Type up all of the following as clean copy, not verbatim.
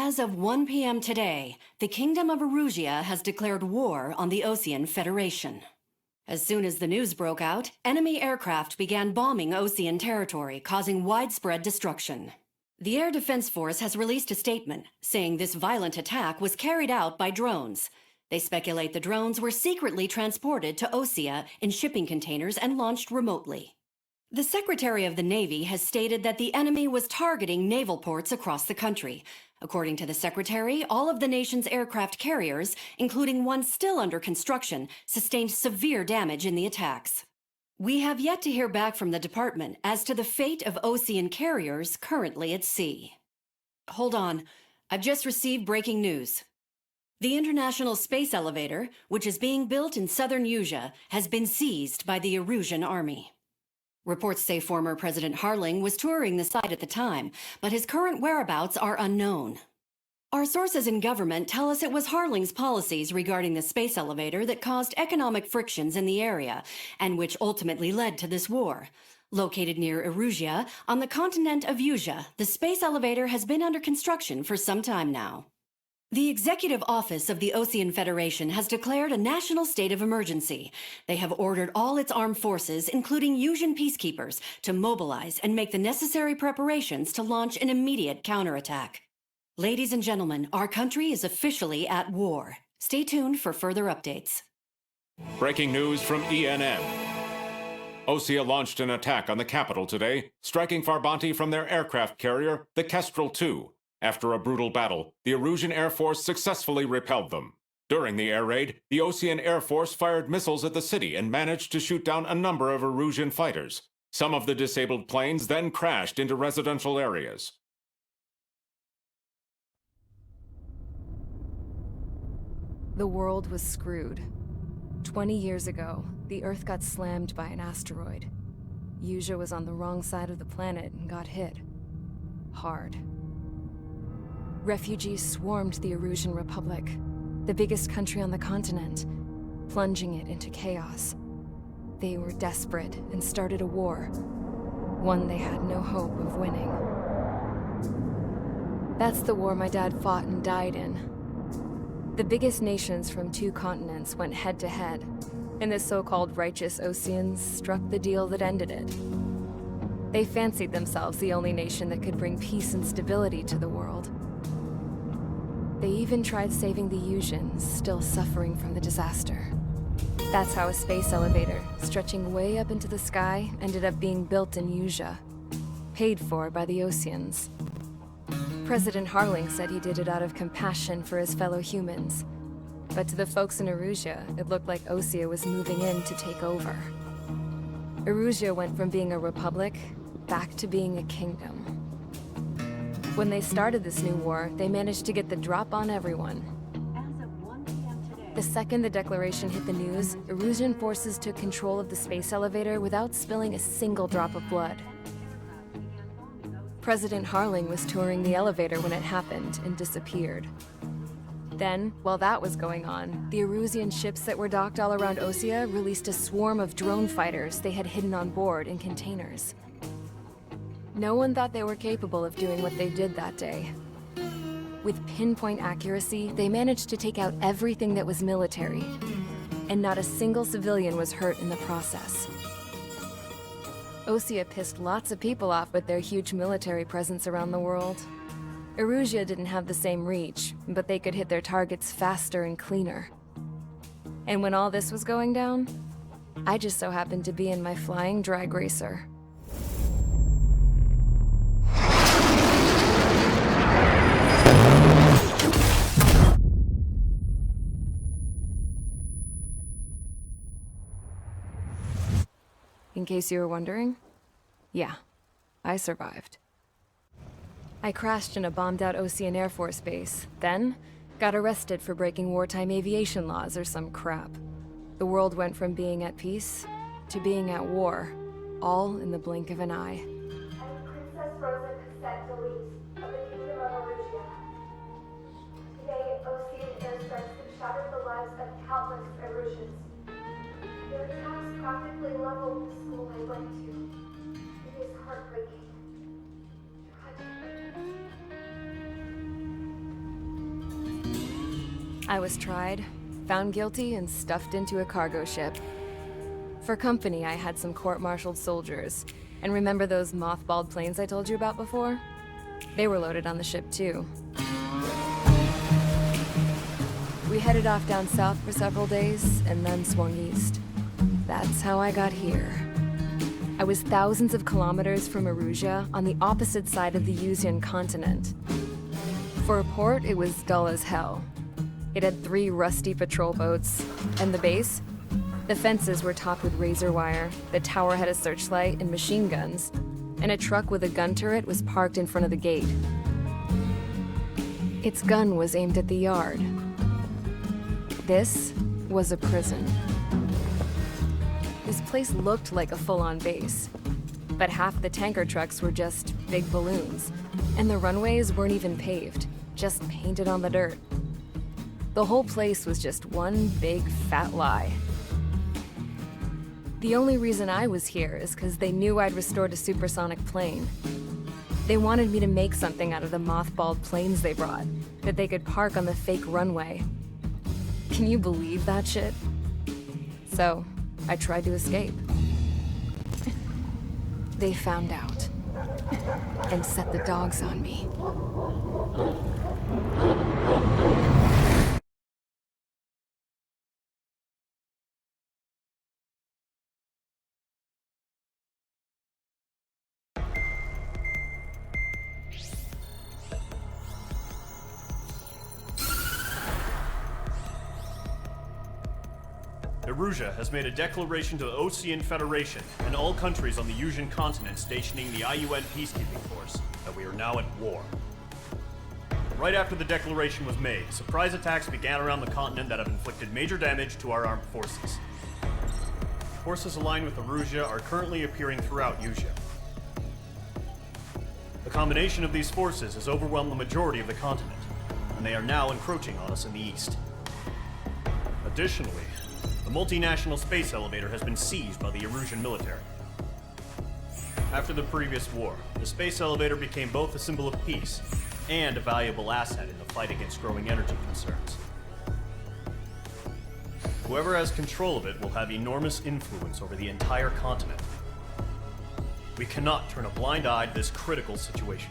As of 1 p.m. today, the Kingdom of Erusia has declared war on the Osean Federation. As soon as the news broke out, enemy aircraft began bombing Osean territory, causing widespread destruction. The Air Defense Force has released a statement saying this violent attack was carried out by drones. They speculate the drones were secretly transported to Osea in shipping containers and launched remotely. The Secretary of the Navy has stated that the enemy was targeting naval ports across the country. According to the Secretary, all of the nation's aircraft carriers, including one still under construction, sustained severe damage in the attacks. We have yet to hear back from the department as to the fate of Osean carriers currently at sea. Hold on, I've just received breaking news. The International Space Elevator, which is being built in southern Usea, has been seized by the Erusian army. Reports say former President Harling was touring the site at the time, but his current whereabouts are unknown. Our sources in government tell us it was Harling's policies regarding the space elevator that caused economic frictions in the area, and which ultimately led to this war. Located near Erusia, on the continent of Usea, the space elevator has been under construction for some time now. The Executive Office of the Osean Federation has declared a national state of emergency. They have ordered all its armed forces, including Usian peacekeepers, to mobilize and make the necessary preparations to launch an immediate counterattack. Ladies and gentlemen, our country is officially at war. Stay tuned for further updates. Breaking news from ENN. Osea launched an attack on the capital today, striking Farbanti from their aircraft carrier, the Kestrel II. After a brutal battle, the Erusian Air Force successfully repelled them. During the air raid, the Osean Air Force fired missiles at the city and managed to shoot down a number of Erusian fighters. Some of the disabled planes then crashed into residential areas. The world was screwed. 20 years ago, the Earth got slammed by an asteroid. Usea was on the wrong side of the planet and got hit. Hard. Refugees swarmed the Erusian Republic, the biggest country on the continent, plunging it into chaos. They were desperate and started a war, one they had no hope of winning. That's the war my dad fought and died in. The biggest nations from 2 continents went head-to-head, and the so-called righteous Oseans struck the deal that ended it. They fancied themselves the only nation that could bring peace and stability to the world. They even tried saving the Usians, still suffering from the disaster. That's how a space elevator, stretching way up into the sky, ended up being built in Usea, paid for by the Oseans. President Harling said he did it out of compassion for his fellow humans. But to the folks in Erusia, it looked like Osea was moving in to take over. Erusia went from being a republic back to being a kingdom. When they started this new war, they managed to get the drop on everyone. As of 1 p.m. today, The second the declaration hit the news, Erusian forces took control of the space elevator without spilling a single drop of blood. President Harling was touring the elevator when it happened and disappeared. Then, while that was going on, the Erusian ships that were docked all around Osea released a swarm of drone fighters they had hidden on board in containers. No one thought they were capable of doing what they did that day. With pinpoint accuracy, they managed to take out everything that was military, and not a single civilian was hurt in the process. Osea pissed lots of people off with their huge military presence around the world. Erusia didn't have the same reach, but they could hit their targets faster and cleaner. And when all this was going down, I just so happened to be in my flying drag racer. In case you were wondering, yeah, I survived. I crashed in a bombed-out Osean Air Force base, then got arrested for breaking wartime aviation laws or some crap. The world went from being at peace to being at war, all in the blink of an eye. I'm Princess Rosa Cassette Delise of the Kingdom of Erusia. Today, Osean airstrikes have shattered the lives of countless Erusians. Their attacks practically leveled the school I went to. It is heartbreaking. Tragic. I was tried, found guilty, and stuffed into a cargo ship. For company, I had some court-martialed soldiers. And remember those mothballed planes I told you about before? They were loaded on the ship too. We headed off down south for several days, and then swung east. That's how I got here. I was thousands of kilometers from Erusia, on the opposite side of the Yuzian continent. For a port, it was dull as hell. It had 3 rusty patrol boats, and the base? The fences were topped with razor wire, the tower had a searchlight and machine guns, and a truck with a gun turret was parked in front of the gate. Its gun was aimed at the yard. This was a prison. This place looked like a full-on base, but half the tanker trucks were just big balloons, and the runways weren't even paved, just painted on the dirt. The whole place was just one big fat lie. The only reason I was here is because they knew I'd restored a supersonic plane. They wanted me to make something out of the mothballed planes they brought, that they could park on the fake runway. Can you believe that shit? So, I tried to escape. They found out, and set the dogs on me. Erusia has made a declaration to the Osean Federation and all countries on the Yusian continent stationing the IUN peacekeeping force that we are now at war. Right after the declaration was made, surprise attacks began around the continent that have inflicted major damage to our armed forces. Forces aligned with Erusia are currently appearing throughout Yusia. The combination of these forces has overwhelmed the majority of the continent, and they are now encroaching on us in the east. Additionally, the multinational space elevator has been seized by the Erusian military. After the previous war, the space elevator became both a symbol of peace and a valuable asset in the fight against growing energy concerns. Whoever has control of it will have enormous influence over the entire continent. We cannot turn a blind eye to this critical situation.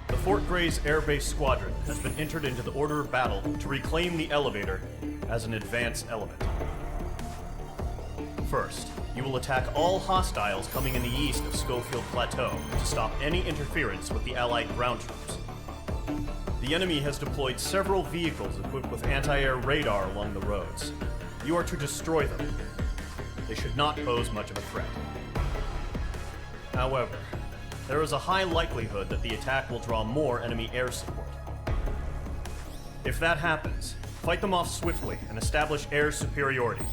The Fort Grays Air Base Squadron has been entered into the order of battle to reclaim the elevator as an advance element. First, you will attack all hostiles coming in the east of Schofield Plateau to stop any interference with the Allied ground troops. The enemy has deployed several vehicles equipped with anti-air radar along the roads. You are to destroy them. They should not pose much of a threat. However, there is a high likelihood that the attack will draw more enemy air support. If that happens, fight them off swiftly and establish air superiority.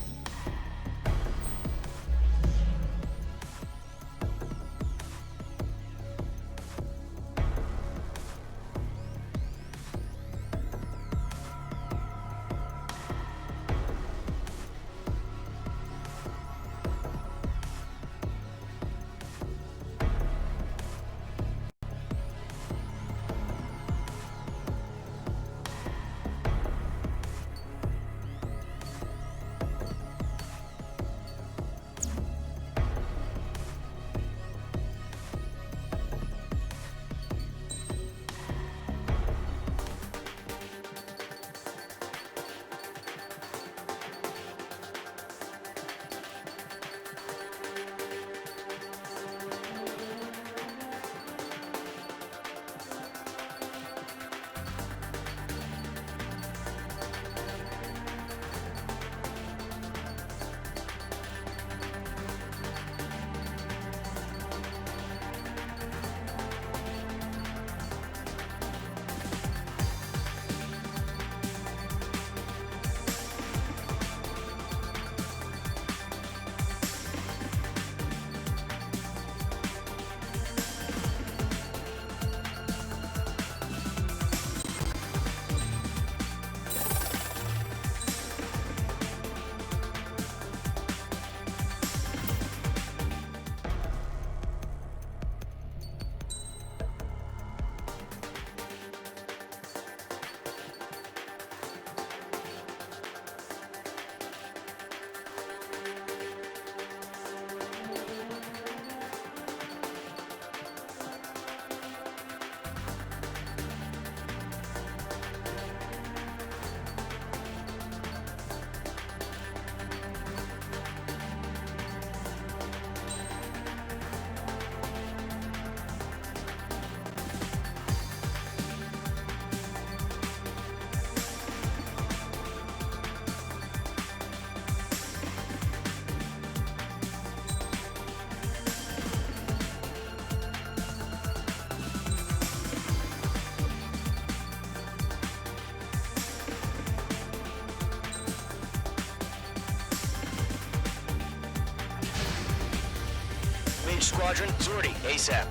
Squadron, Zordy, ASAP.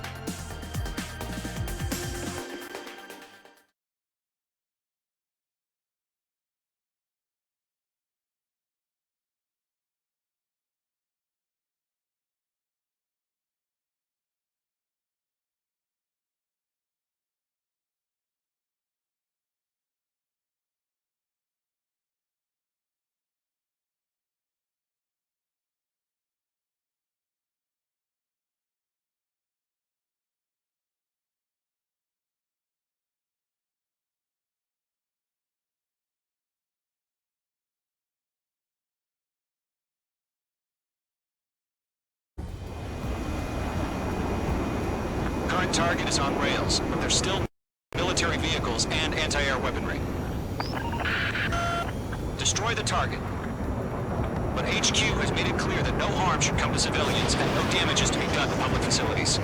Current target is on rails, but there's still military vehicles and anti-air weaponry. Destroy the target. But HQ has made it clear that no harm should come to civilians and no damage is to be done to public facilities.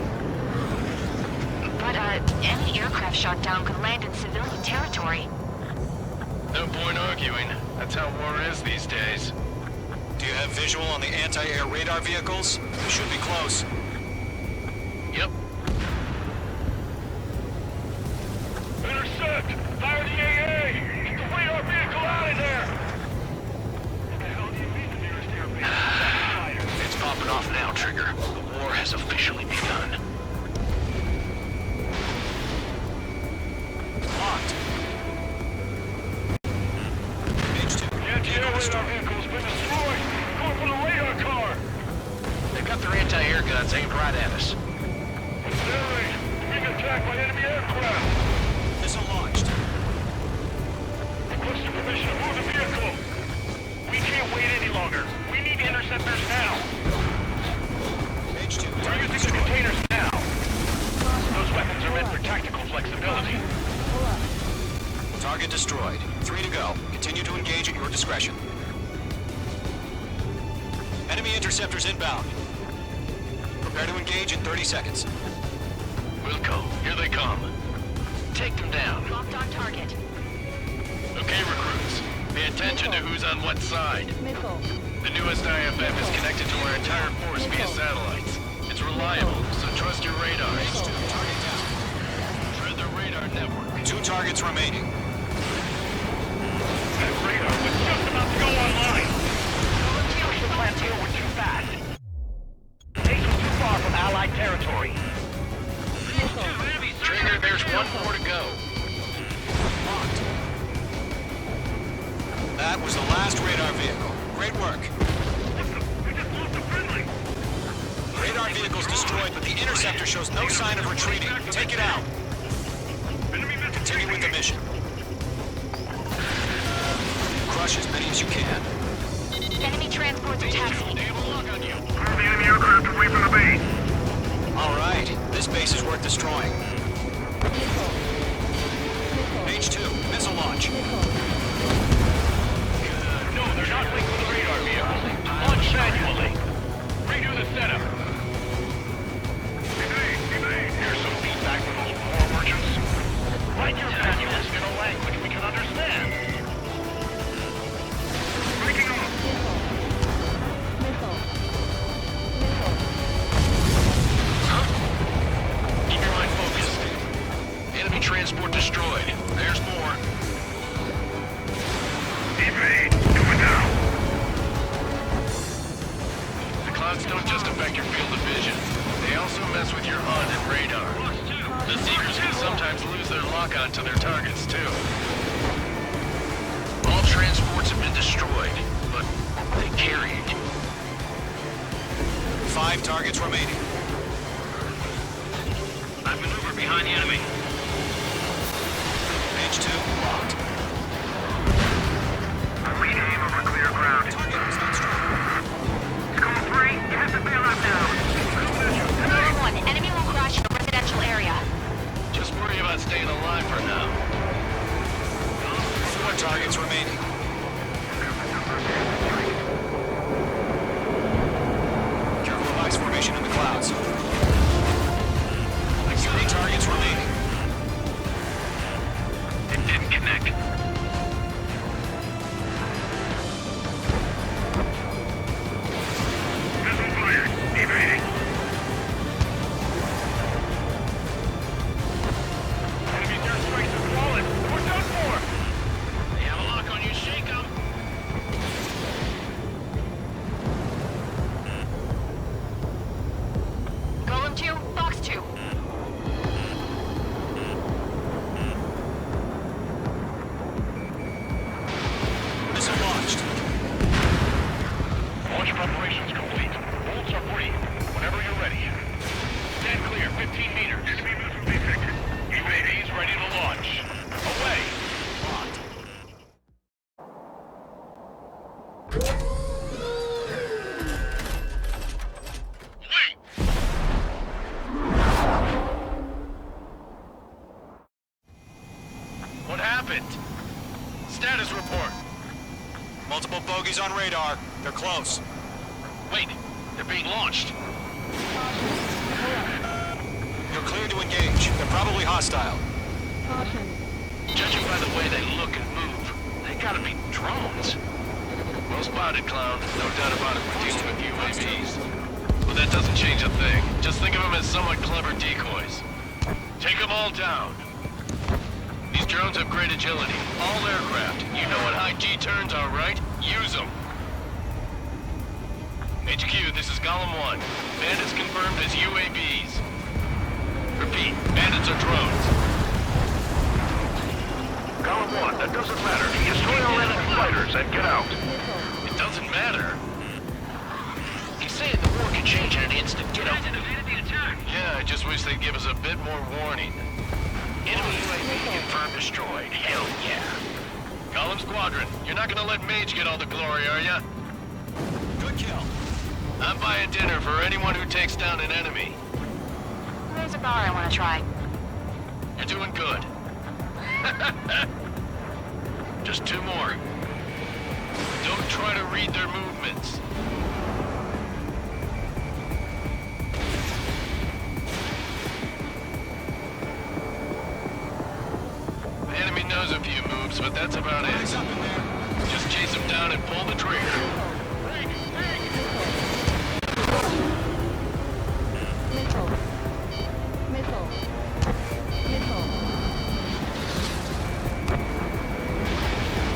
But, any aircraft shot down could land in civilian territory. No point arguing. That's how war is these days. Do you have visual on the anti-air radar vehicles? They should be close. Yep. Intercept! Fire the AA! Get the radar vehicle out of there! What the hell do you mean the nearest airbase? It's popping off now, Trigger. The war has officially begun. Locked. The anti-air radar vehicle's been destroyed! Going for the radar car! They've got their anti-air guns aimed right at us. Narrate! Being attacked by enemy aircraft! Missile launched. Requesting permission to move the vehicle! We can't wait any longer. We need interceptors now! H2, We're target using the destroyed. containers now! Those weapons are meant for tactical flexibility. Target destroyed. 3 to go. Continue to engage at your discretion. Enemy interceptors inbound. Prepare to engage in 30 seconds. Wilco, here they come. Take them down. Locked on target. Okay, recruits. Pay attention to who's on what side. The newest IFF is connected to our entire force via satellites. It's reliable, so trust your radars. Target down. Tread the radar network. 2 targets remaining. That radar was just about to go online. The Plantier were too fast. Base was too far from Allied territory. Trigger, there's 1 more to go. Locked. That was the last radar vehicle. Great work. We just lost a friendly. Radar vehicle's destroyed, but the interceptor shows no sign of retreating. Take it out. Continue with the mission. Crush as many as you can. Enemy transports are taxiing. They have a lock on you. The enemy aircraft away from the base. All right, this base is worth destroying. H2, missile launch. No, they're not linked with the radar vehicles. Launch manually. Redo the setup. Here's some feedback from those war merchants. Write your manuals in a language we can understand. Breaking off. Keep your mind focused. Enemy transport destroyed. There's more. Evade. Do it now. The clouds don't just affect your field of vision. They also mess with your HUD and radar. The Seekers can sometimes lose their lock-on to their targets, too. All transports have been destroyed, but they carried you. 5 targets remaining. I maneuver behind the enemy. H2, locked. Rename over clear ground. Target was not struck. Call 3. You have to bail out now. Number 1, enemy will crash in a residential area. Just worry about staying alive for now. 4 targets remaining. Careful of ice formation in the clouds. 3 targets remaining. 15 meters. UAVs ready to launch. Away. Wait. What happened? Status report. Multiple bogies on radar. They're close. Wait, they're being launched. You're clear to engage. They're probably hostile. Judging by the way they look and move, they gotta be drones. Well spotted, clown. No doubt about it, we're dealing with UAVs. But that doesn't change a thing. Just think of them as somewhat clever decoys. Take them all down. These drones have great agility. All aircraft. You know what high G turns are, right? Use them. HQ, this is Golem 1. Bandits confirmed as UAVs. Repeat, bandits are drones. Golem 1, that doesn't matter. Destroy all enemy fighters and get out. It doesn't matter. He's saying the war can change in an instant. Get out. Yeah, I just wish they'd give us a bit more warning. Enemy UAV confirmed destroyed. Hell yeah. Golem Squadron, you're not gonna let Mage get all the glory, are ya? Good kill. I'm buying dinner for anyone who takes down an enemy. There's a bar I want to try. You're doing good. Just 2 more. Don't try to read their movements. The enemy knows a few moves, but that's about it. Just chase them down and pull the trigger.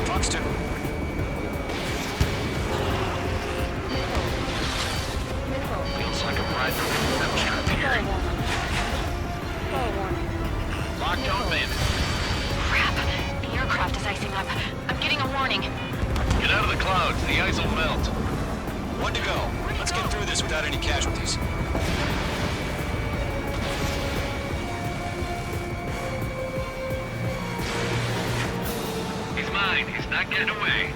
Fox 2. Feels like I'm riding a roller coaster here. Locked on, bandit. Crap. The aircraft is icing up. I'm getting a warning. Get out of the clouds. The ice will melt. 1 to go. Let's get through this without any casualties. He's mine. He's not getting away.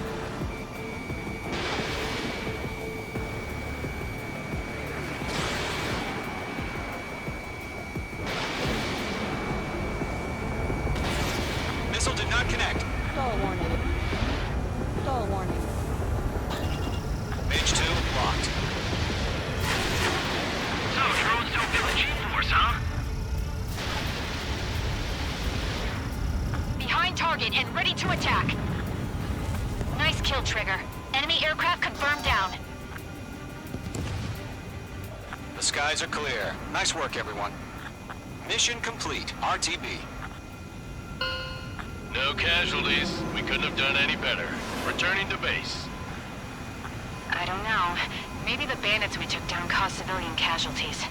Missile did not connect. Stall warning. Stall warning. Mage 2 locked. So, drones don't feel the G-force, huh? Behind target and ready to attack. Nice kill, Trigger. Enemy aircraft confirmed down. The skies are clear. Nice work, everyone. Mission complete. RTB. No casualties. We couldn't have done any better. Returning to base. I don't know. Maybe the bandits we took down caused civilian casualties.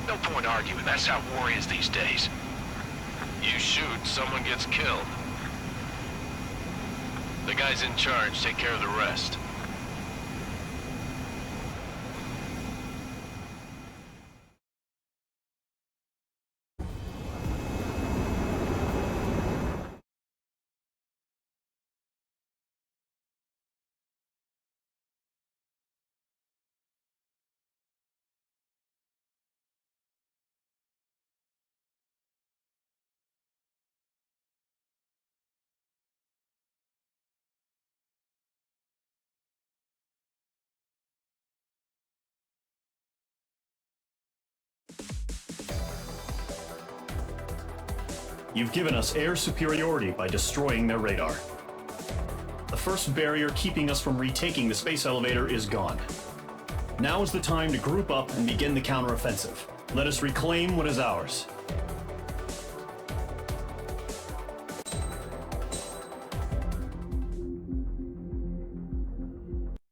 No point arguing. That's how war is these days. You shoot, someone gets killed. The guys in charge take care of the rest. You've given us air superiority by destroying their radar. The first barrier keeping us from retaking the space elevator is gone. Now is the time to group up and begin the counteroffensive. Let us reclaim what is ours.